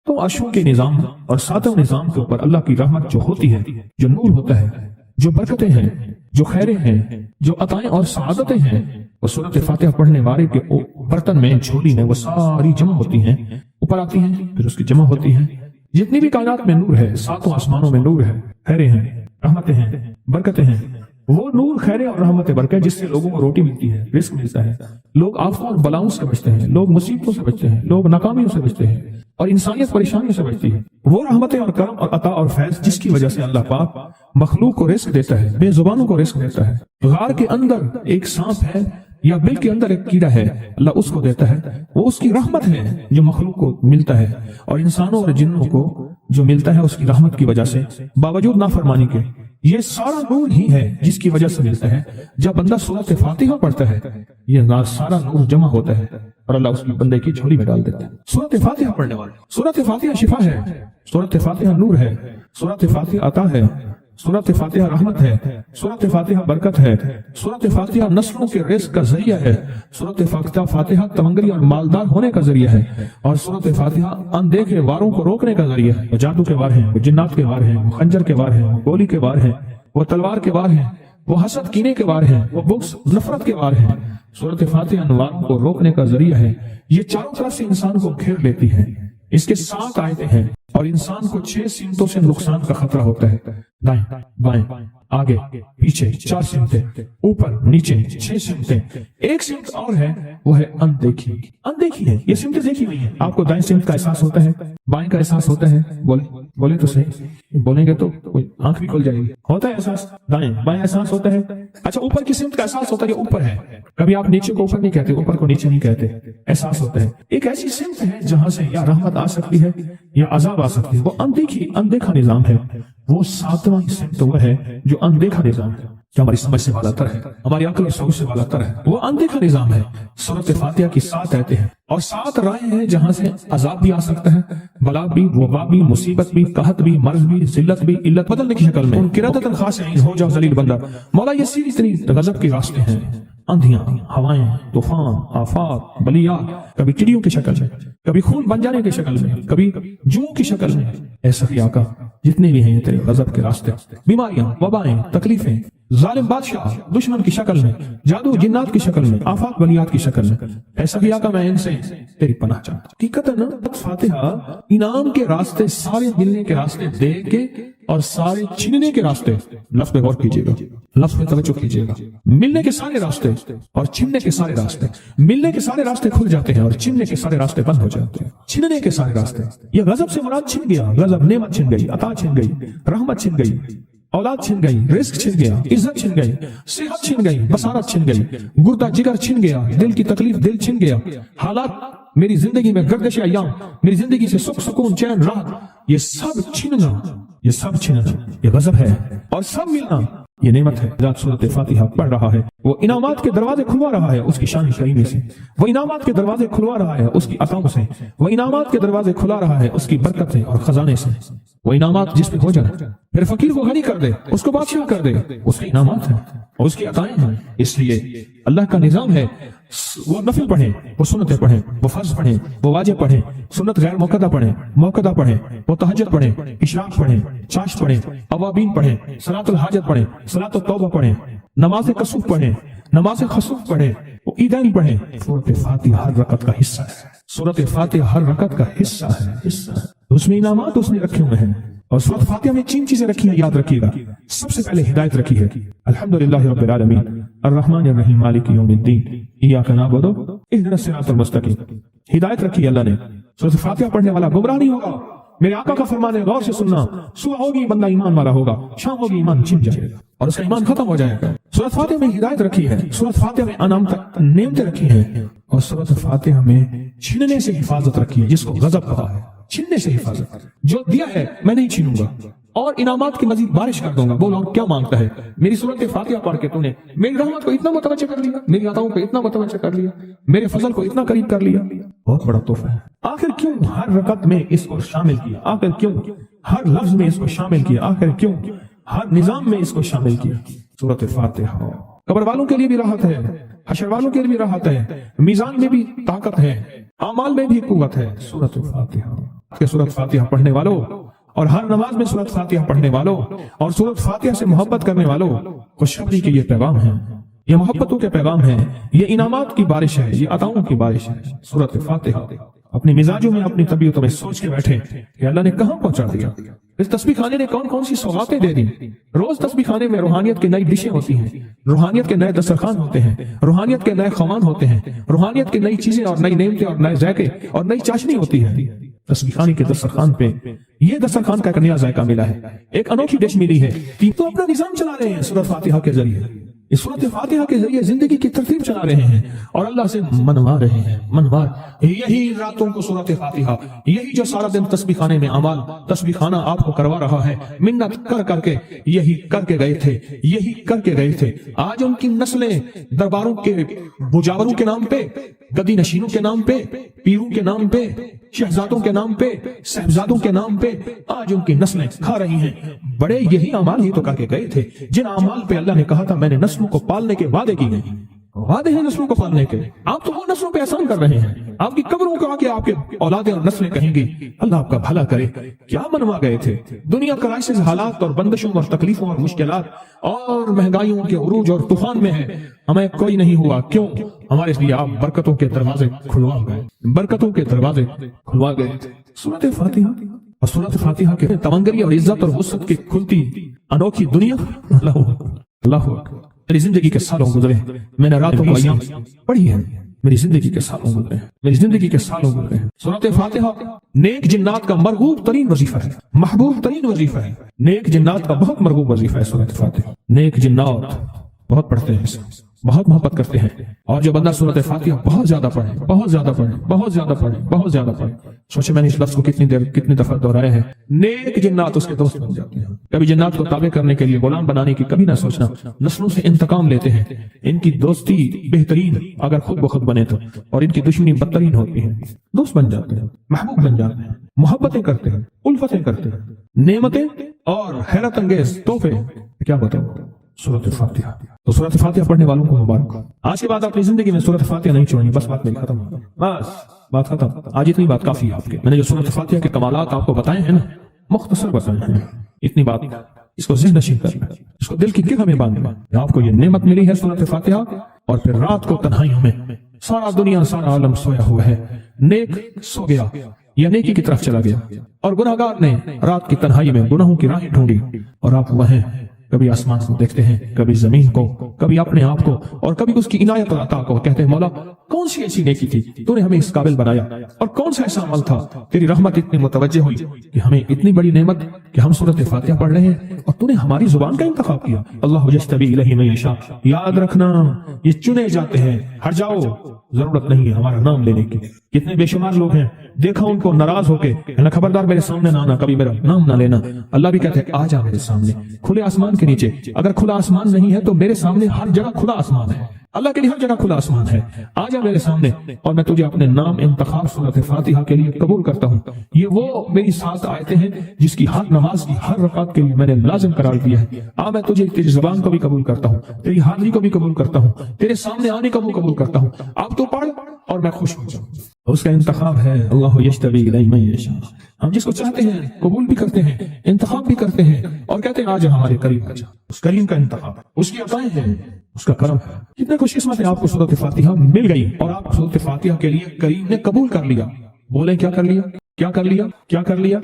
تو عرشوں کے نظام اور ساتوں نظام کے اوپر اللہ کی رحمت جو ہوتی ہے، جو نور ہوتا ہے، جو برکتیں ہیں، جو خیریں ہیں، جو عطائیں اور سعادتیں ہیں، وہ سورۃ فاتحہ پڑھنے والے کے برتن میں، جھولی میں وہ ساری جمع ہوتی ہیں، اوپر آتی ہیں، پھر اس کی جمع ہوتی ہیں۔ جتنی بھی کائنات میں نور ہے، ساتوں آسمانوں میں نور ہے، خیریں ہیں، رحمتیں ہیں، برکتیں ہیں، وہ نور، خیریں اور رحمت برکت جس سے لوگوں کو روٹی ملتی ہے، رزق ملتا ہے، لوگ آفتوں اور بلاؤں سے بچتے ہیں، لوگ مصیبتوں سے بچتے ہیں، لوگ ناکامیوں سے بچتے ہیں، اور انسانیت پریشانیوں سے بچتی ہے۔ وہ رحمتیں اور کرم اور عطا اور فیض جس کی وجہ سے اللہ پاک مخلوق کو رزق دیتا ہے، بے زبانوں کو رزق دیتا ہے۔ غار کے اندر ایک سانپ ہے یا بل کے اندر ایک کیڑا ہے، اللہ اس کو دیتا ہے، وہ اس کی رحمت ہے جو مخلوق کو ملتا ہے، اور انسانوں اور جنوں کو جو ملتا ہے اس کی رحمت کی وجہ سے، باوجود نافرمانی کے۔ یہ سارا نور ہی ہے جس کی وجہ سے ملتا ہے۔ جب بندہ سورۃ فاتحہ پڑھتا ہے، یہ سارا نور جمع ہوتا ہے اور اللہ اس کی بندے کی جھولی میں ڈال دیتا ہے۔ سورۃ فاتحہ پڑھنے والے، سورۃ فاتحہ شفا ہے، سورۃ فاتحہ نور ہے، سورۃ فاتحہ عطا ہے، سورۃ فاتحہ رحمت ہے، سورۃ فاتحہ برکت ہے، سورۃ فاتحہ نسلوں کے رزق کا ذریعہ ہے، سورۃ فاتحہ تمنگری اور مالدار ہونے کا ذریعہ ہے، اور سورۃ فاتحہ اندیکھے واروں کو روکنے کا ذریعہ ہے۔ وہ جادو کے وار ہیں، وہ جنات کے وار ہیں، وہ خنجر کے وار ہیں، وہ گولی کے وار ہیں، وہ تلوار کے وار ہیں، وہ حسد کینے کے وار ہیں، وہ بغض نفرت کے وار ہیں۔ سورۃ فاتحہ ان واروں کو روکنے کا ذریعہ ہے۔ یہ چاروں طرف سے انسان کو گھیر لیتی ہے۔ اس کے 7 آیتیں ہیں اور انسان کو 6 سمتوں سے نقصان کا خطرہ ہوتا ہے، دائیں بائیں آگے پیچھے 4 سمتیں، اوپر نیچے 6 سمتیں۔ ایک سمت اور ہے، وہ ہے اندیکھی۔ اندیکھی ہے، یہ سمتیں دیکھی ہوئی ہیں۔ آپ کو دائیں سمت کا احساس ہوتا ہے، بائیں کا احساس ہوتا ہے، بولے تو صحیح، بولیں گے تو آنکھ بھی کھل جائے گی۔ ہوتا ہے احساس، دائیں بائیں احساس ہوتا ہے۔ اچھا، اوپر کی سمت کا احساس ہوتا ہے، یہ اوپر ہے۔ کبھی آپ نیچے کو اوپر نہیں کہتے، اوپر کو نیچے نہیں کہتے، احساس ہوتا ہے۔ ایک ایسی سمت ہے جہاں سے یا رحمت آ سکتی ہے یا عذاب آ سکتی ہے، وہ اندیکھا نظام ہے۔ وہ 7واں سمت وہ ہے جو اندیکھا نظام ہے، جو ہماری سمجھ سے بالا تر ہے، ہماری عقل اور سوچ سے بالا تر ہے۔ وہ اندیکھا نظام ہے۔ سورۃ فاتحہ کی 7 آیتیں ہیں اور 7 راہیں ہیں جہاں سے عذاب بھی آ سکتا ہے، بلا بھی، وبا بھی، مصیبت بھی، قحط بھی، مرض بھی، ذلت بھی، علت بدلنے کی شکل میں۔ قرادۃ خاسئین، ہو جاؤ ذلیل بندہ۔ مولا یہ سیدھی اتنی غضب کے راستے ہیں، اندھیاں، ہوائیں، طوفان، آفات، بلیات، کبھی چڑیوں کی شکل میں، کبھی خون بن جانے کی شکل میں، کبھی جوں کی شکل میں۔ اے سخی آقا، جتنے بھی ہیں تیرے غضب کے راستے، بیماریاں، وبائیں، تکلیفیں، ظالم بادشاہ دشمن کی شکل میں، جادو جنات کی شکل میں، آفات بلیات کی شکل میں، اے سخی آقا میں ان سے تیری پناہ چاہتا ہوں۔ حقیقتاً فاتحہ انعام کے راستے، سارے ملنے کے راستے دے کے اور سارے چھیننے کے راستے، لفظ پہ غور کیجیے گا، لفظ پہ توجہ کیجیے گا۔ ملنے کے سارے راستے اور چھیننے کے سارے راستے، ملنے کے سارے راستے کھل جاتے ہیں اور چھیننے کے سارے راستے بند ہو جاتے ہیں۔ چھیننے کے سارے راستے، یہ غضب سے مراد چھن گیا، غضب نعمت چھن گئی، عطا چھن گئی، رحمت چھن گئی، اولاد چھن گئی، رزق چھن گیا، عزت چھن گئی، صحت چھن گئی، بصارت چھن گئی، گردہ جگر چھن گیا، دل کی تکلیف دل چھن گیا، حالات میری زندگی میں گردش ایام، میری زندگی سے سکھ سکون چین راحت، یہ سب چھننا، یہ سب چھننا یہ غضب ہے، اور سب ملنا یہ نعمت ہے۔ ذات سورۃ فاتحہ پڑھ رہا ہے، وہ انعامات کے دروازے کھلوا رہا ہے اس کی شان کریمی سے، وہ انعامات کے دروازے کھلوا رہا ہے اس کی عطاؤں سے، وہ انعامات کے دروازے کھلا رہا ہے اس کی برکت سے اور خزانے سے۔ وہ انعامات جس پہ ہو جائے، پھر فقیر کو غنی کر دے، اس کو بادشاہ کر دے، اس کے انعامات ہیں اور اس کی عطائیں ہیں۔ اس لیے اللہ کا نظام ہے، وہ نفل پڑھیں، وہ سنتیں پڑھیں، وہ فرض پڑھیں، وہ واجب پڑھیں، سنت غیر موقدہ پڑھیں، موقدہ پڑھیں، وہ تہجد پڑھیں، اشراق پڑھیں، چاشت پڑھیں، اوابین پڑھیں، صلاۃ الحاجت پڑھیں، صلاۃ التوبہ پڑھیں، نماز کسوف پڑھیں، نماز خسوف پڑھیں، وہ عیدین پڑھیں۔ سورۃ فاتحہ ہر رکعت کا حصہ ہے، سورۃ فاتحہ ہر رکعت کا حصہ ہے، اس میں انعامات اس نے رکھے ہوئے ہیں۔ اور سورۃ فاتحہ میں 3 چیزیں رکھی ہیں، یاد رکھیے گا۔ سب سے پہلے ہدایت رکھی ہے، الحمدللہ رب العالمین الرحمن الرحیم مالک یوم الدین ایاک نعبد اہدنا الصراط المستقیم۔ ہدایت رکھی ہے اللہ نے۔ سورۃ فاتحہ پڑھنے والا گمراہ نہیں ہوگا۔ میرے آقا کا فرمان ہے، غور سے سننا، صبح ہوگی بندہ ایمان والا ہوگا، شام ہوگی ایمان چھن جائے گا اور اس کا ایمان ختم ہو جائے گا۔ سورۃ فاتحہ میں ہدایت رکھی ہے، سورۃ فاتحہ میں نعمتیں رکھی ہیں، اور سورۃ فاتحہ میں چھیننے سے حفاظت رکھی ہے، جس کو غضب کہا ہے، چھیننے سے حفاظت۔ جو دیا ہے میں نہیں چھینوں گا اور انعامات کی مزید بارش کر دوں گا۔ بولو کیا مانگتا ہے؟ میری سورۃ فاتحہ پڑھ کے تو نے میری رحمت کو اتنا متوجہ کر لیا، میری عطاؤں کو اتنا متوجہ کر لیا، میرے فضل کو اتنا قریب کر لیا، بہت بڑا تحفہ ہے۔ آخر کیوں ہر رکعت میں اس کو شامل کیا؟ آخر کیوں ہر لفظ میں اس کو شامل کیا؟ آخر کیوں ہر نظام میں اس کو شامل کیا؟ سورۃ فاتحہ قبر والوں کے لیے بھی راحت ہے، حشر والوں کے لیے بھی راحت ہے، میزان میں بھی طاقت ہے، اعمال میں بھی قوت ہے۔ سورۃ فاتحہ کہ سورۃ فاتحہ پڑھنے والوں اور ہر نماز میں سورۃ فاتحہ پڑھنے والوں اور سورۃ فاتحہ سے محبت کرنے والوں، خوشخبری کے یہ پیغام ہے، یہ محبتوں کے پیغام ہے، یہ انعامات کی بارش ہے، یہ عطاؤں کی بارش ہے۔ سورۃ فاتحہ اپنی مزاجوں میں، اپنی طبیعتوں میں سوچ کے بیٹھے کہ اللہ نے کہاں پہنچا دیا، اس تسبیح خانے نے کون کون سی سوغاتیں دے دی۔ روز تسبیح خانے میں روحانیت کی نئی ڈشیں ہوتی ہیں، روحانیت کے نئے دسترخوان ہوتے ہیں، روحانیت کے نئے خوان ہوتے ہیں، روحانیت کی نئی چیزیں اور نئی نعمتیں اور نئے ذائقے اور نئی چاشنی ہوتی ہے۔ تسبیح خانے کے دسترخوان پہ یہ دسترخوان کا ایک نیا ذائقہ ملا ہے، ایک انوکھی ڈش ملی ہے، تو اپنا نظام چلا رہے ہیں سورۃ فاتحہ کے ذریعے، اس سورۃ فاتحہ کے ذریعے زندگی کی ترتیب چلا رہے ہیں اور اللہ سے منوا رہے ہیں، منوا۔ یہی راتوں کو سورۃ فاتحہ، یہی جو سارا دن تسبیح خانے میں اعمال تسبیح خانہ آپ کو کروا رہا ہے، منت کر کر کے یہی کر کے گئے تھے، یہی کر کے گئے تھے۔ آج ان کی نسلیں درباروں کے مجاوروں کے نام پہ، گدی نشینوں کے نام پہ، پیروں کے نام پہ، شہزادوں کے نام پہ، صاحبزادوں کے نام پہ آج ان کی نسلیں کھا رہی ہیں۔ بڑے یہی اعمال ہی تو کر کے گئے تھے جن اعمال پہ اللہ نے کہا تھا میں نے نسلوں کو پالنے کے وعدے کیے ہیں، وعدے ہیں نسلوں کو پالنے کے۔ آپ تو وہ نسلوں پہ احسان کر رہے ہیں، آپ کی قبروں کو آکے آپ کے اولادیں اور نسلیں کہیں گی اللہ آپ کا بھلا کرے۔ کیا منوا گئے تھے؟ دنیا کرائسس، حالات اور بندشوں اور تکلیفوں اور مشکلات اور مہنگائیوں کے عروج اور طوفان میں ہے، ہمیں کوئی نہیں ہوا، کیوں؟ ہمارے لیے آپ برکتوں کے دروازے کھلوا گئے، برکتوں کے دروازے کھلوا گئے۔ سورۃ فاتحہ اور سورۃ فاتحہ کے تمنگری اور عزت اور وسعت کی کھلتی انوکھی دنیا، اللہ اللہ اکبر۔ میری زندگی کے سالوں گزرے، میں نے راتوں کو ایام پڑھی ہے، میری زندگی کے سالوں گزرے ہیں، میری زندگی کے سالوں گزرے ہیں۔ سورۃ فاتحہ نیک جنات کا مرغوب ترین وظیفہ ہے، محبوب ترین وظیفہ ہے، نیک جنات کا بہت مرغوب وظیفہ ہے سورۃ فاتحہ۔ نیک جنات بہت پڑھتے ہیں، بہت محبت کرتے ہیں، اور جو بندہ سورۃ فاتحہ بہت زیادہ پڑھے، بہت زیادہ پڑھے، بہت زیادہ پڑھے، بہت زیادہ پڑھے، سوچے میں نے اس لفظ کو کتنی دفعہ دہرایا ہے، نیک جنات اس کے دوست بن جاتے ہیں۔ کبھی جنات کو تابع کرنے کے لیے، غلام بنانے کی کبھی نہ سوچنا، نسلوں سے انتقام لیتے ہیں، ان کی دوستی بہترین اگر خود بخود بنے تو، اور ان کی دشمنی بدترین ہوتی ہے۔ دوست بن جاتے ہیں، محبوب بن جاتے ہیں، محبتیں کرتے ہیں، الفتیں کرتے ہیں، نعمتیں اور حیرت انگیز تحفے، کیا بتاؤ سورۃ فاتحہ۔ تو سورۃ فاتحہ پڑھنے والوں کو مبارک۔ آج کے بعد اپنی زندگی میں سورۃ فاتحہ نہیں چھوڑنی، بس بات میری ختم، بس بات ختم۔ آج اتنی بات کافی ہے آپ کے، میں نے جو سورۃ فاتحہ کے کمالات آپ کو بتائے ہیں نا، مختصر بتائے ہیں، اتنی بات اس کو ذہن نشین کرنا، اس کو دل کی گرہ میں باندھنا۔ آپ کو یہ نعمت ملی ہے سورۃ فاتحہ، اور پھر رات کو تنہائیوں میں سارا دنیا سارا عالم سویا ہوا ہے، نیک سو گیا یا نیکی کی طرف چلا گیا، اور گناہگار نے رات کی تنہائی میں گناہوں کی راہیں ڈھونڈی، اور آپ وہیں کبھی آسمان کو دیکھتے ہیں، کبھی زمین کو، کبھی اپنے آپ کو، اور کبھی اس کی عنایت اور عطا کو، کہتے ہیں مولا کون سی ایسی نیکی تھی تو نے ہمیں اس قابل بنایا، اور کون سا ایسا عمل تھا تیری رحمت اتنی متوجہ ہوئی کہ ہمیں اتنی بڑی نعمت کہ ہم سورۃ فاتحہ پڑھ رہے ہیں اور تو نے ہماری زبان کا انتخاب کیا۔ اللہ یجتبی الیہ من یشاء، یاد رکھنا یہ چنے جاتے ہیں، ہٹ جاؤ، ضرورت نہیں ہے ہمارا نام لینے کی۔ کتنے بے شمار لوگ ہیں، دیکھا ان کو ناراض ہو کے، خبردار میرے سامنے نہ آنا، کبھی میرا نام نہ لینا۔ اللہ بھی کہتے ہیں آ جا میرے سامنے، کھلے آسمان کے نیچے۔ اگر کھلا آسمان نہیں ہے تو میرے سامنے ہر جگہ کھلا آسمان ہے، اللہ کے لیے ہر جگہ کھلا آسمان ہے، آ جا میرے سامنے، اور میں تجھے اپنے نام انتخاب سورۃ فاتحہ کے لیے قبول کرتا ہوں۔ یہ وہ میری 7 آیتیں ہیں جس کی ہر نماز کی ہر رکعت کے لیے میں نے لازم قرار دیا ہے۔ میں تجھے تیری زبان کو بھی قبول کرتا ہوں، تیری حاضری کو بھی قبول کرتا ہوں، تیرے سامنے آنے کو بھی قبول کرتا ہوں۔ اب تو پڑھ اور میں خوش ہو جاؤں۔ اس کا انتخاب ہے اللہ یجتبی الیہ من یشاء۔ ہم جس کو چاہتے ہیں قبول بھی کرتے ہیں، انتخاب بھی کرتے ہیں، اور کہتے ہیں آج ہمارے قریب آ جا۔ اس کریم کا انتخاب، اس کی عطائیں ہیں، اس کا کرم ہے۔ کتنے خوش قسمت ہیں آپ کو سورۃ فاتحہ مل گئی اور آپ سورۃ فاتحہ کے لیے کریم نے قبول کر لیا۔ بولے کیا کر لیا، کیا کر لیا، کیا کر لیا؟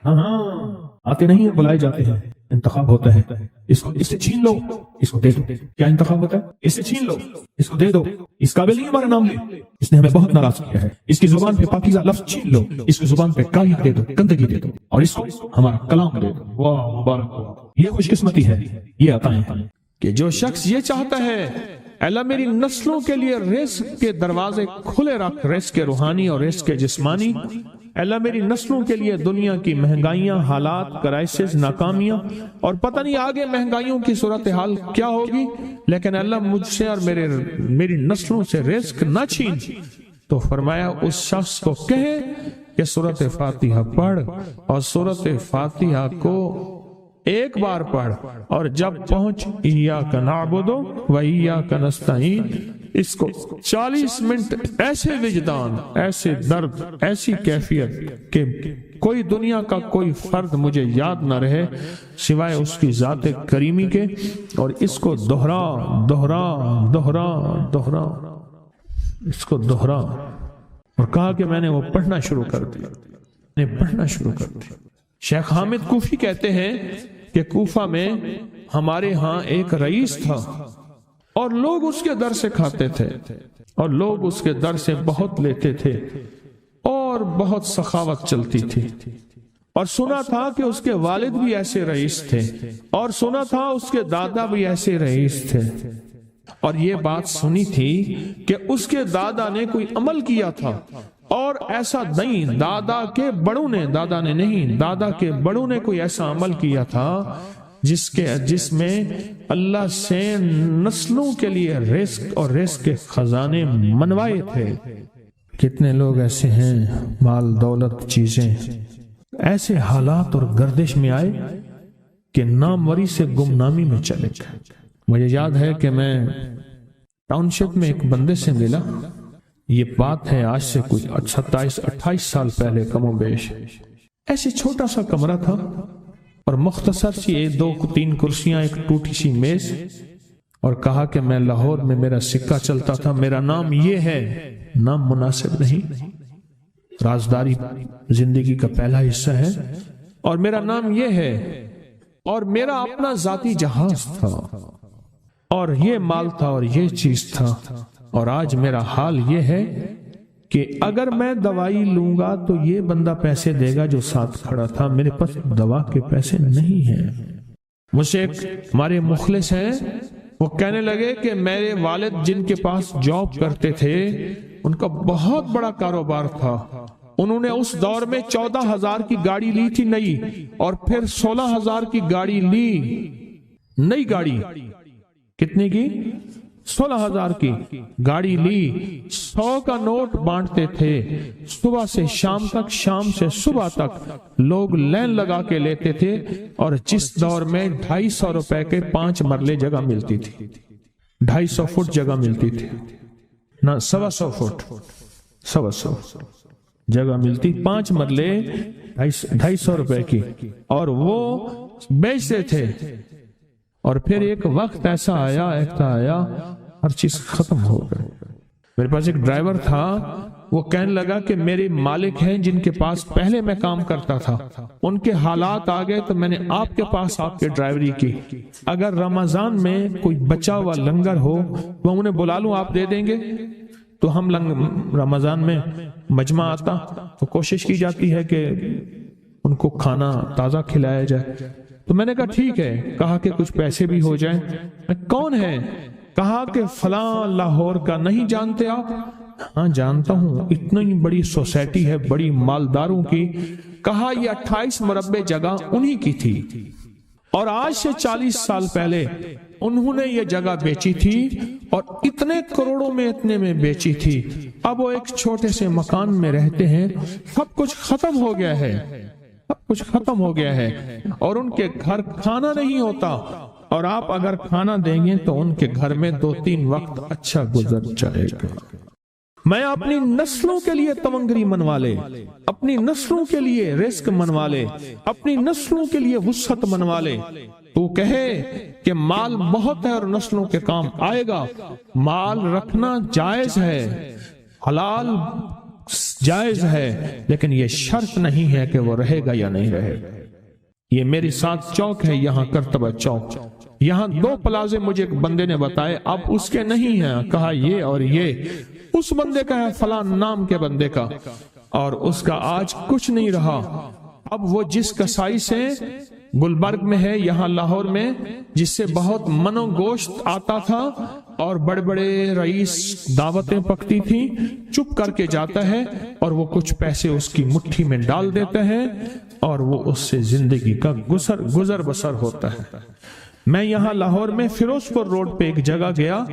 ہاں آتے نہیں ہیں، بلائے جاتے ہیں۔ انتخاب ہوتا ہے، اس سے چھین لو، اس کو دے دو۔ کیا انتخاب ہوتا ہے؟ اس سے چھین لو، اس کو دے دو۔ اس قابل نہیں ہمارا نام لے، اس نے ہمیں بہت ناراض کیا ہے۔ اس کی زبان پہ پاکیزہ لفظ چھین لو، اس کی زبان پہ کالیاں دے دو، گندگی دے دو، اور اس کو ہمارا کلام دے دو۔ واہ مبارک ہو، یہ خوش قسمتی ہے، یہ عطائیں ہیں کہ جو شخص یہ چاہتا ہے اللہ میری نسلوں کے لیے رزق کے دروازے کھلے رکھ، رزق کے روحانی اور رزق کے جسمانی، اللہ میری نسلوں کے لیے دنیا کی مہنگائیاں، حالات، کرائسس، ناکامیاں، اور پتہ نہیں آگے مہنگائیوں کی صورتحال کیا ہوگی، لیکن اللہ مجھ سے اور میری نسلوں سے رزق نہ چھین، تو فرمایا اس شخص کو کہے کہ سورۃ فاتحہ پڑھ، اور سورۃ فاتحہ کو ایک بار پڑھ، اور جب پہنچ ایاک نعبد و ایاک نستعین اس کو 40 منٹ ایسے وجدان، ایسے درد، ایسی کیفیت کہ کوئی دنیا کا کوئی فرد مجھے یاد نہ رہے سوائے اس کی ذات کریمی کے، اور اس کو دوہرا دوہرا دوہرا دوہرا، اس کو دوہرا، اور کہا کہ میں نے وہ پڑھنا شروع کر دیا، میں نے پڑھنا شروع کر دیا۔ شیخ حامد کوفی کہتے ہیں کہ کوفہ میں ہمارے ہاں ایک رئیس تھا اور لوگ اس کے در سے کھاتے تھے اور لوگ اس کے در سے بہت لیتے تھے اور بہت سخاوت چلتی تھی، اور سنا تھا کہ اس کے والد بھی ایسے رئیس تھے، اور سنا تھا اس کے دادا بھی ایسے رئیس تھے، اور یہ بات سنی تھی کہ اس کے دادا نے کوئی عمل کیا تھا، اور ایسا نہیں، دادا کے بڑوں نے کوئی ایسا عمل کیا تھا جس میں اللہ سے نسلوں کے لیے رزق اور رزق کے خزانے منوائے تھے۔ کتنے لوگ ایسے ہیں، مال دولت چیزیں ایسے حالات اور گردش میں آئے کہ ناموری سے گمنامی میں چلے گئے۔ مجھے یاد ہے کہ میں ٹاؤن شپ میں ایک بندے سے ملا، یہ بات ہے آج سے کچھ 27-28 سال پہلے کم و بیش، ایسے چھوٹا سا کمرہ تھا اور مختصر سی 2-3 کرسیاں، ایک ٹوٹی سی میز، اور کہا کہ میں لاہور میں میرا سکہ چلتا تھا، میرا نام یہ ہے، نام مناسب نہیں، رازداری زندگی کا پہلا حصہ ہے، اور میرا نام یہ ہے، اور میرا اپنا ذاتی جہاز تھا، اور یہ مال تھا اور یہ چیز تھا، اور آج میرا حال یہ ہے کہ اگر میں دوائی لوں گا تو یہ بندہ پیسے دے گا جو ساتھ کھڑا تھا، میرے پاس دوا کے پیسے نہیں ہیں۔ مجھ سے ایک ہمارے مخلص ہیں، وہ کہنے لگے کہ میرے والد جن کے پاس جاب کرتے تھے ان کا بہت بڑا کاروبار تھا، انہوں نے اس دور میں 14,000 کی گاڑی لی تھی نئی، اور پھر 16,000 کی گاڑی لی، نئی گاڑی، کتنے کی؟ 16,000 کی گاڑی لی، 100 کا نوٹ بانٹتے تھے، صبح سے شام تک، شام سے صبح تک لوگ لین لگا کے لیتے تھے، اور جس دور میں 250 روپے کے 5 مرلے جگہ ملتی تھی، 250 فٹ جگہ ملتی تھی، نہ 125 فٹ، 125 جگہ ملتی، 5 مرلے 250 روپے کی، اور وہ بیچتے تھے۔ اور پھر ایک وقت ایسا آیا ہر چیز ختم ہو گئی۔ میرے پاس ایک ڈرائیور تھا، وہ کہنے لگا کہ میرے مالک ہیں جن کے پاس پہلے میں کام کرتا تھا، ان کے حالات آ گئے تو میں نے آپ کے پاس آپ کے ڈرائیوری کی، اگر رمضان میں کوئی بچا ہوا لنگر ہو وہ انہیں بلا لوں، آپ دے دیں گے؟ تو ہم رمضان میں مجمع آتا تو کوشش کی جاتی ہے کہ ان کو کھانا تازہ کھلایا جائے، تو میں نے کہا ٹھیک ہے، کہا کہ کچھ پیسے بھی ہو جائیں۔ میں کون ہے؟ کہا کہ فلاں لاہور کا، نہیں جانتے آپ؟ ہاں جانتا ہوں، اتنی بڑی سوسائٹی ہے بڑی مالداروں کی۔ کہا یہ 28 مربع جگہ انہی کی تھی، اور آج سے 40 سال پہلے انہوں نے یہ جگہ بیچی تھی، اور اتنے کروڑوں میں اتنے میں بیچی تھی، اب وہ ایک چھوٹے سے مکان میں رہتے ہیں، سب کچھ ختم ہو گیا ہے، سب کچھ ختم ہو گیا ہے، اور ان کے گھر کھانا نہیں ہوتا، اور آپ اگر کھانا دیں گے تو ان کے گھر میں 2-3 وقت اچھا گزر جائے گا۔ میں اپنی نسلوں کے لیے تونگری منوا لے، اپنی نسلوں کے لیے رزق منوا لے، اپنی نسلوں کے لیے وسعت منوا لے۔ تو کہے کہ مال بہت ہے اور نسلوں کے کام آئے گا، مال رکھنا جائز ہے، حلال جائز ہے، لیکن یہ شرط نہیں ہے کہ وہ رہے گا یا نہیں رہے گا۔ یہ میری ساتھ چوک ہے، یہاں کرتبہ چوک، یہاں 2 پلازے مجھے ایک بندے نے بتائے، اب اس کے نہیں ہیں، کہا یہ اور یہ اس بندے کا ہے، فلاں نام کے بندے کا، اور اس کا آج کچھ نہیں رہا۔ اب وہ جس کسائی سے گلبرگ میں ہے، یہاں لاہور میں، جس سے بہت من و گوشت آتا تھا اور بڑے بڑے رئیس دعوتیں پکتی تھیں، چپ کر کے جاتا ہے اور وہ کچھ پیسے اس کی مٹھی میں ڈال دیتے ہیں اور وہ اس سے زندگی کا گزر بسر ہوتا ہے۔ میں یہاں لاہور میں فیروز پور روڈ پہ ایک جگہ گیا،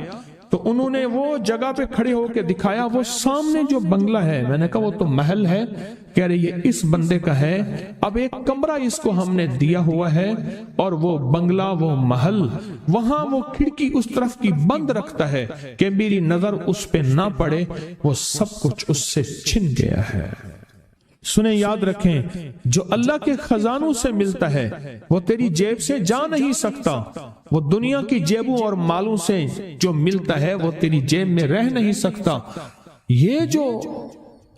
تو انہوں نے وہ جگہ پہ کھڑے ہو کے دکھایا، وہ سامنے جو بنگلہ ہے، میں نے کہا وہ تو محل ہے، کہہ رہے یہ اس بندے کا ہے، اب ایک کمرہ اس کو ہم نے دیا ہوا ہے، اور وہ بنگلہ، وہ محل، وہاں وہ کھڑکی اس طرف کی بند رکھتا ہے کہ میری نظر اس پہ نہ پڑے، وہ سب کچھ اس سے چھن گیا ہے۔ سنیں، یاد رکھیں، جو اللہ کے خزانوں سے ملتا ہے وہ تیری جیب سے جا نہیں سکتا، وہ دنیا کی جیبوں اور مالوں سے جو ملتا ہے وہ تیری جیب میں رہ نہیں سکتا۔ یہ جو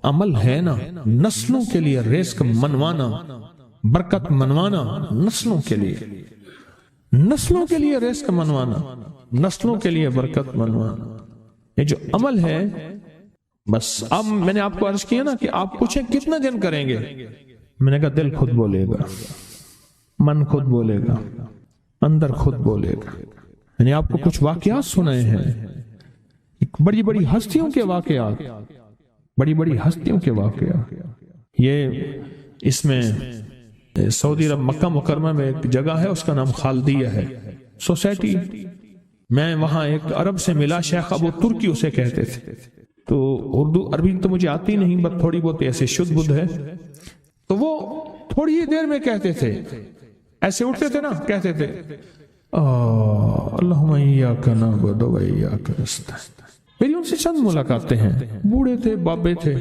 عمل ہے نا، نسلوں کے لیے رزق منوانا، برکت منوانا، نسلوں کے لیے رزق منوانا، نسلوں کے لیے برکت منوانا، یہ جو عمل ہے، بس اب میں نے آپ کو عرض کیا نا کہ آپ پوچھیں کتنا دن کریں گے، میں نے کہا دل خود بولے گا، من خود بولے گا، اندر خود بولے گا۔ میں نے آپ کو کچھ واقعات سنائے ہیں، بڑی بڑی ہستیوں کے واقعات، یہ اس میں سعودی عرب مکہ مکرمہ میں ایک جگہ ہے، اس کا نام خالدیہ ہے سوسائٹی، میں وہاں ایک عرب سے ملا، شیخ ابو ترکی اسے کہتے تھے، تو اردو عربی تو مجھے آتی نہیں، بس تھوڑی بہت ایسے شدھ بدھ ہے، تو وہ تھوڑی ہی دیر میں کہتے تھے، ایسے اٹھتے تھے نا، کہتے تھے اللہم ایاک نعبد و ایاک نستعین۔ میری ان سے چند ملاقاتیں ہیں، بوڑھے تھے، بابے تھے،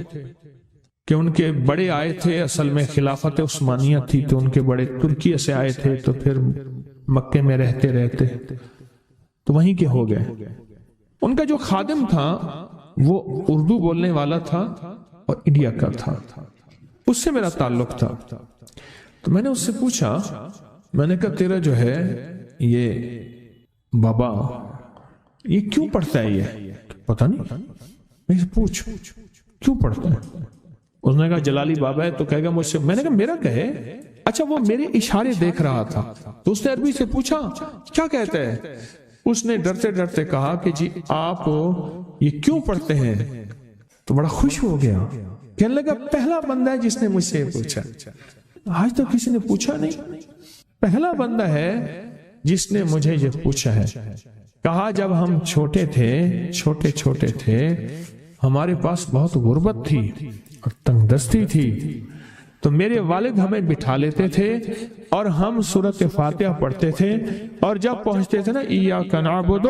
کہ ان کے بڑے آئے تھے، اصل میں خلافت عثمانیہ تھی تو ان کے بڑے ترکیہ سے آئے تھے، تو پھر مکے میں رہتے تو وہیں کے ہو گئے۔ ان کا جو خادم تھا وہ اردو بولنے والا تھا اور انڈیا کا تھا، اس سے میرا تعلق تھا، تو میں نے اس سے پوچھا، میں نے کہا تیرا جو ہے یہ بابا یہ کیوں پڑھتا ہے؟ یہ پتہ نہیں، میں سے پوچھ کیوں پڑھتا ہے؟ اس نے کہا جلالی بابا ہے تو کہے گا مجھ سے، میں نے کہا میرا کہے، اچھا وہ میرے اشارے دیکھ رہا تھا، تو اس نے عربی سے پوچھا کیا کہتا ہے؟ اس نے ڈرتے ڈرتے کہا کہ جی آپ یہ کیوں پڑھتے ہیں؟ تو بڑا خوش ہو گیا، کہنے لگا پہلا بندہ ہے جس نے مجھ سے پوچھا، آج تک کسی نے پوچھا نہیں، پہلا بندہ ہے جس نے مجھے یہ پوچھا ہے۔ کہا جب ہم چھوٹے تھے ہمارے پاس بہت غربت تھی اور تنگ دستی تھی، تو میرے والد ہمیں بٹھا لیتے تھے اور ہم سورۃ فاتحہ پڑھتے تھے، اور جب پہنچتے تھے نا ایاک نعبد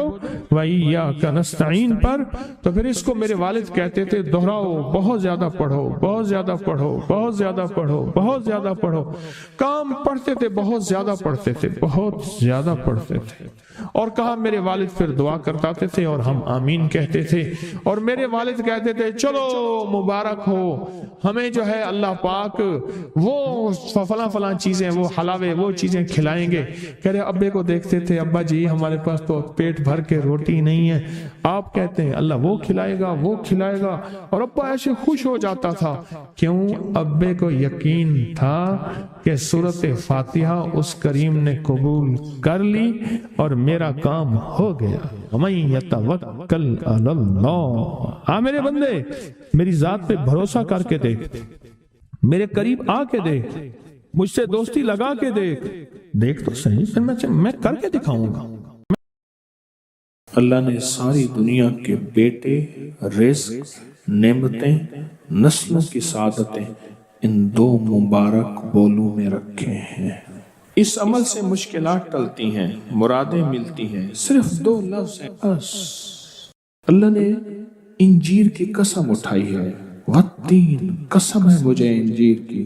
و ایاک نستعین پر، تو پھر اس کو میرے والد کہتے تھے دہراؤ، بہت زیادہ پڑھو، بہت زیادہ پڑھو، بہت زیادہ پڑھو، بہت زیادہ پڑھو۔ کام پڑھتے تھے، بہت زیادہ پڑھتے تھے، بہت زیادہ پڑھتے تھے، اور کہا میرے والد پھر دعا کرتاتے تھے اور ہم آمین کہتے تھے، اور میرے والد کہتے تھے چلو مبارک ہو، ہمیں جو ہے اللہ پاک وہ فلاں چیزیں، وہ حلاوے، وہ چیزیں کھلائیں گے۔ کہہ رہے ابے کو دیکھتے تھے، ابا جی ہمارے پاس تو پیٹ بھر کے روٹی نہیں ہے، آپ کہتے ہیں اللہ وہ کھلائے گا، وہ کھلائے گا، اور ابا ایسے خوش ہو جاتا تھا۔ کیوں؟ ابے کو یقین تھا کہ سورۃ فاتحہ اس کریم نے قبول کر لی اور میرا کام ہو گیا۔ وَمَن يَتَوَکَّلْ عَلَى اللَّهِ، آ میرے بندے میری ذات پہ بھروسہ کر کے دیکھ، میرے قریب آ کے دیکھ، مجھ سے دوستی لگا کے دیکھ تو صحیح، پھر میں کر کے دکھاؤں گا۔ اللہ نے ساری دنیا کے بیٹے، رزق، نعمتیں، نسلوں کی سعادتیں ان دو مبارک بولوں میں رکھے ہیں۔ اس عمل سے مشکلات ٹلتی ہیں، مرادیں ملتی ہیں، صرف دو لفظ ہیں بس۔ اللہ نے انجیر کی قسم اٹھائی ہے، والتین، قسم ہے مجھے انجیر کی۔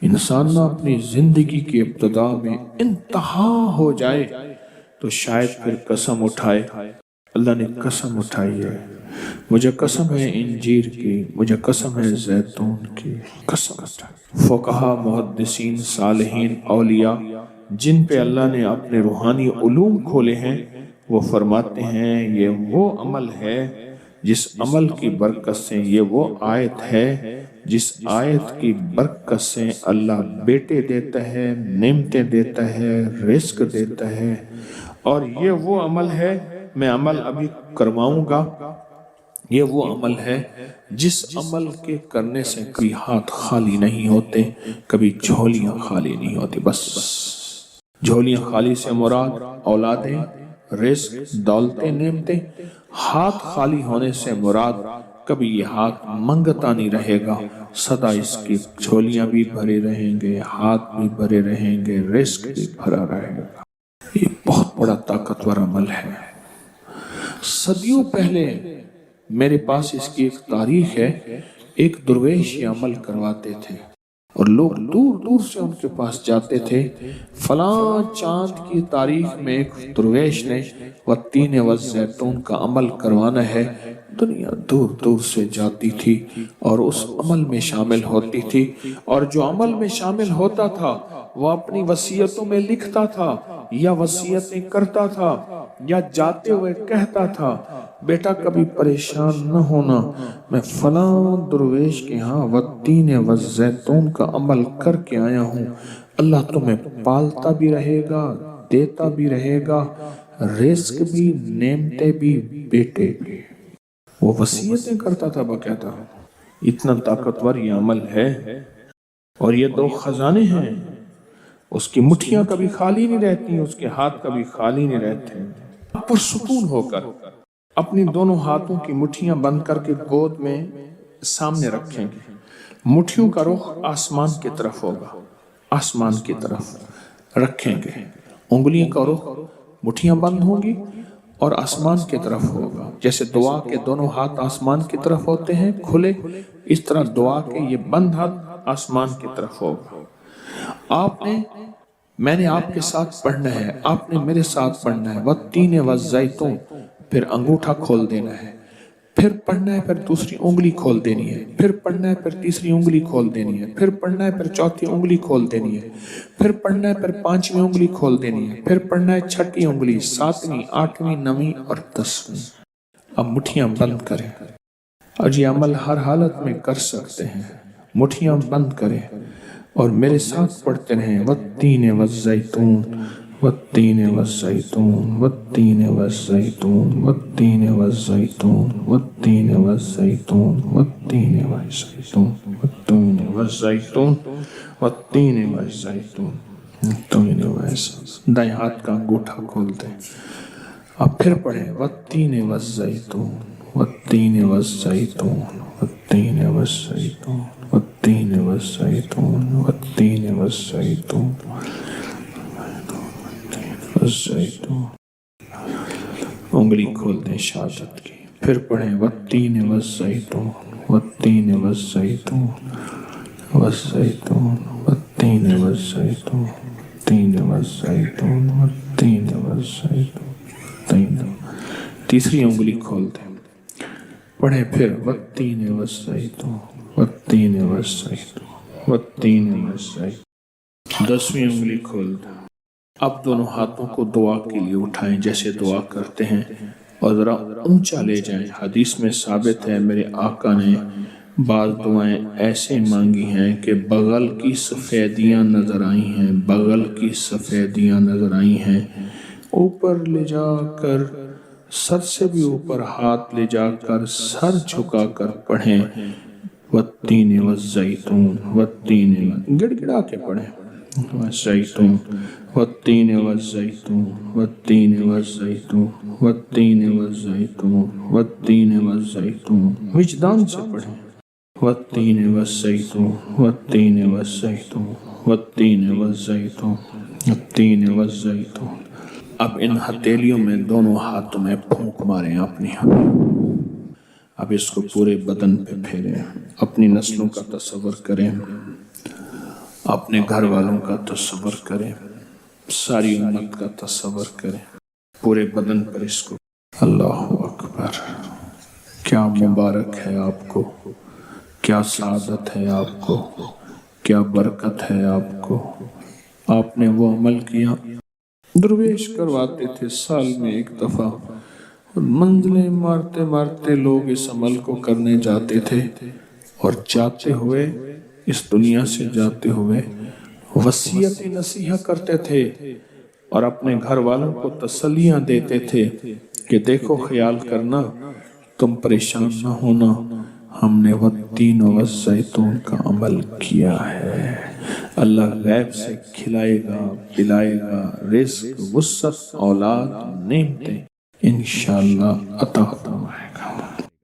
انسان نہ اپنی زندگی کی ابتدا میں انتہا ہو جائے تو شاید پھر قسم اٹھائے۔ اللہ نے قسم اٹھائی ہے، مجھے قسم ہے انجیر کی، مجھے قسم ہے زیتون کی، قسم اٹھائی۔ فقہا، محدثین، صالحین، اولیاء جن پہ اللہ نے اپنے روحانی علوم کھولے ہیں، وہ فرماتے ہیں یہ وہ عمل ہے جس عمل کی برکت سے، یہ وہ آیت ہے جس آیت کی برکت سے اللہ بیٹے دیتا ہے، نعمتیں دیتا ہے، رزق دیتا ہے، اور یہ وہ عمل ہے، میں عمل ابھی کرواؤں گا، یہ وہ عمل ہے جس عمل کے کرنے سے کبھی ہاتھ خالی نہیں ہوتے، کبھی جھولیاں خالی نہیں ہوتی۔ بس جھولیاں خالی سے مراد اولادیں، رزق، دولتیں، نعمتیں۔ ہاتھ خالی ہونے سے مراد کبھی یہ ہاتھ منگتا نہیں رہے گا، سدا اس کی جھولیاں بھی بھرے رہیں گے، ہاتھ بھی بھرے رہیں گے، رزق بھی بھرا رہے گا۔ یہ بہت بڑا طاقتور عمل ہے۔ صدیوں پہلے میرے پاس اس کی ایک تاریخ ہے۔ ایک درویش یہ عمل کرواتے تھے اور لوگ دور دور سے ان کے پاس جاتے تھے۔ فلاں چاند کی تاریخ میں ایک درویش نے والتین والزیتون کا عمل کروانا ہے۔ دنیا دور دور سے جاتی تھی اور اس عمل میں شامل ہوتی تھی، اور جو عمل میں شامل ہوتا تھا وہ اپنی وصیتوں میں لکھتا تھا یا وصیتیں کرتا تھا یا جاتے ہوئے کہتا تھا، بیٹا کبھی پریشان نہ ہونا، میں فلاں درویش کے ہاں والتین والزیتون کا عمل کر کے آیا ہوں، اللہ تمہیں پالتا بھی رہے گا، دیتا بھی رہے گا، رزق بھی، نعمتیں بھی، بیٹے بھی۔ وہ وصیتیں کرتا تھا باقاعدہ۔ اتنا طاقتور یہ عمل ہے، اور یہ دو خزانے ہیں، اس کی مٹھیاں کبھی خالی نہیں رہتی، اس کے ہاتھ کبھی خالی نہیں رہتے۔ پرسکون ہو کر اپنی دونوں ہاتھوں کی مٹھیاں بند کر کے گود میں سامنے رکھیں گے۔ مٹھیوں کا رخ آسمان کی طرف ہوگا، آسمان کی طرف رکھیں گے۔ انگلیوں کا رخ، مٹھیاں بند ہوں گی اور آسمان کی طرف ہوگا۔ جیسے دعا کے دونوں ہاتھ آسمان کی طرف ہوتے ہیں کھلے، اس طرح دعا کے یہ بند ہاتھ آسمان کی طرف ہوگا۔ میں نے آپ کے ساتھ پڑھنا ہے، آپ نے میرے ساتھ پڑھنا ہے، والتین والزیتون، پھر انگوٹھا کھول دینا ہے، پھر پڑھنا ہے، پھر دوسری انگلی کھول دینی ہے، پھر پڑھنا ہے، پھر تیسری انگلی کھول دینی ہے، پھر پڑھنا ہے، پھر چوتھی انگلی کھول دینی ہے، پھر پڑھنا ہے، پھر پانچویں انگلی کھول دینی ہے، پھر پڑھنا ہے چھٹی انگلی، ساتویں، آٹھویں، نویں اور 10ویں۔ اب مٹھیاں بند کریں، اور یہ عمل ہر حالت میں کر سکتے ہیں۔ مٹھیاں بند کریں اور میرے ساتھ پڑھتے رہیں، والتین والزیتون، والتین والزیتون، والتین والزیتون، والتین والزیتون، والتین والزیتون، والتین والزیتون، والتین والزیتون، والتین والزیتون، والتین والزیتون۔ دائیں ہاتھ کا انگوٹھا کھول دیں، اب پھر پڑھیں، والتین والزیتون، والتین والزیتون، والتین والزیتون، والتین والزیتون، والتین والزیتون، والزیتون۔ انگلی کھول دیں شہادت کی، پھر پڑھیں، والتین والزیتون، والتین والزیتون، والزیتون، والتین والزیتون، والتین والزیتون، والتین والزیتون۔ تیسری انگلی کھول دیں، پڑھیں پھر، والتین والزیتون، والتین والزیتون، والتین والزیتون۔ 10ویں انگلی کھول دیں۔ اب دونوں ہاتھوں کو دعا کے لیے اٹھائیں جیسے دعا کرتے ہیں، اور ذرا اونچا لے جائیں۔ حدیث میں ثابت ہے میرے آقا نے بعض دعائیں ایسے مانگی ہیں کہ بغل کی سفیدیاں نظر آئی ہیں، بغل کی سفیدیاں نظر آئی ہیں۔ اوپر لے جا کر، سر سے بھی اوپر ہاتھ لے جا کر، سر جھکا کر پڑھیں، والتین والزیتون، والتین، گڑ گڑا کے پڑھیں، والزیتون، والتین والزیتون، والتین والزیتون، والتین والزیتون، والتین والزیتون۔ وجدان سے پڑھیں، والتین والزیتون، والتین والزیتون، والتین والزیتون، والتین والزیتون۔ اب ان ہتھیلیوں میں دونوں ہاتھوں میں پھونک ماریں اپنی اب اس کو پورے بدن پہ پھیریں، اپنی نسلوں کا تصور کریں، اپنے گھر والوں کا تصور کریں، ساری امت کا تصور کریں، پورے بدن پر اس کو۔ اللہ اکبر، کیا مبارک ہے آپ کو، کیا سعادت ہے آپ کو، کیا برکت ہے آپ کو۔ آپ نے وہ عمل کیا، درویش کرواتے تھے سال میں ایک دفعہ، منزلیں مارتے مارتے لوگ اس عمل کو کرنے جاتے تھے، اور جاتے ہوئے، اس دنیا سے جاتے ہوئے وصیت نصیحت کرتے تھے، اور اپنے گھر والوں کو تسلیاں دیتے تھے کہ دیکھو خیال کرنا، تم پریشان نہ ہونا، ہم نے والتین والزیتون کا عمل کیا ہے، اللہ غیب سے کھلائے گا، پلائے گا، رزق، وسعت، اولاد، نعمتیں انشاءاللہ عطا فرمائے گا۔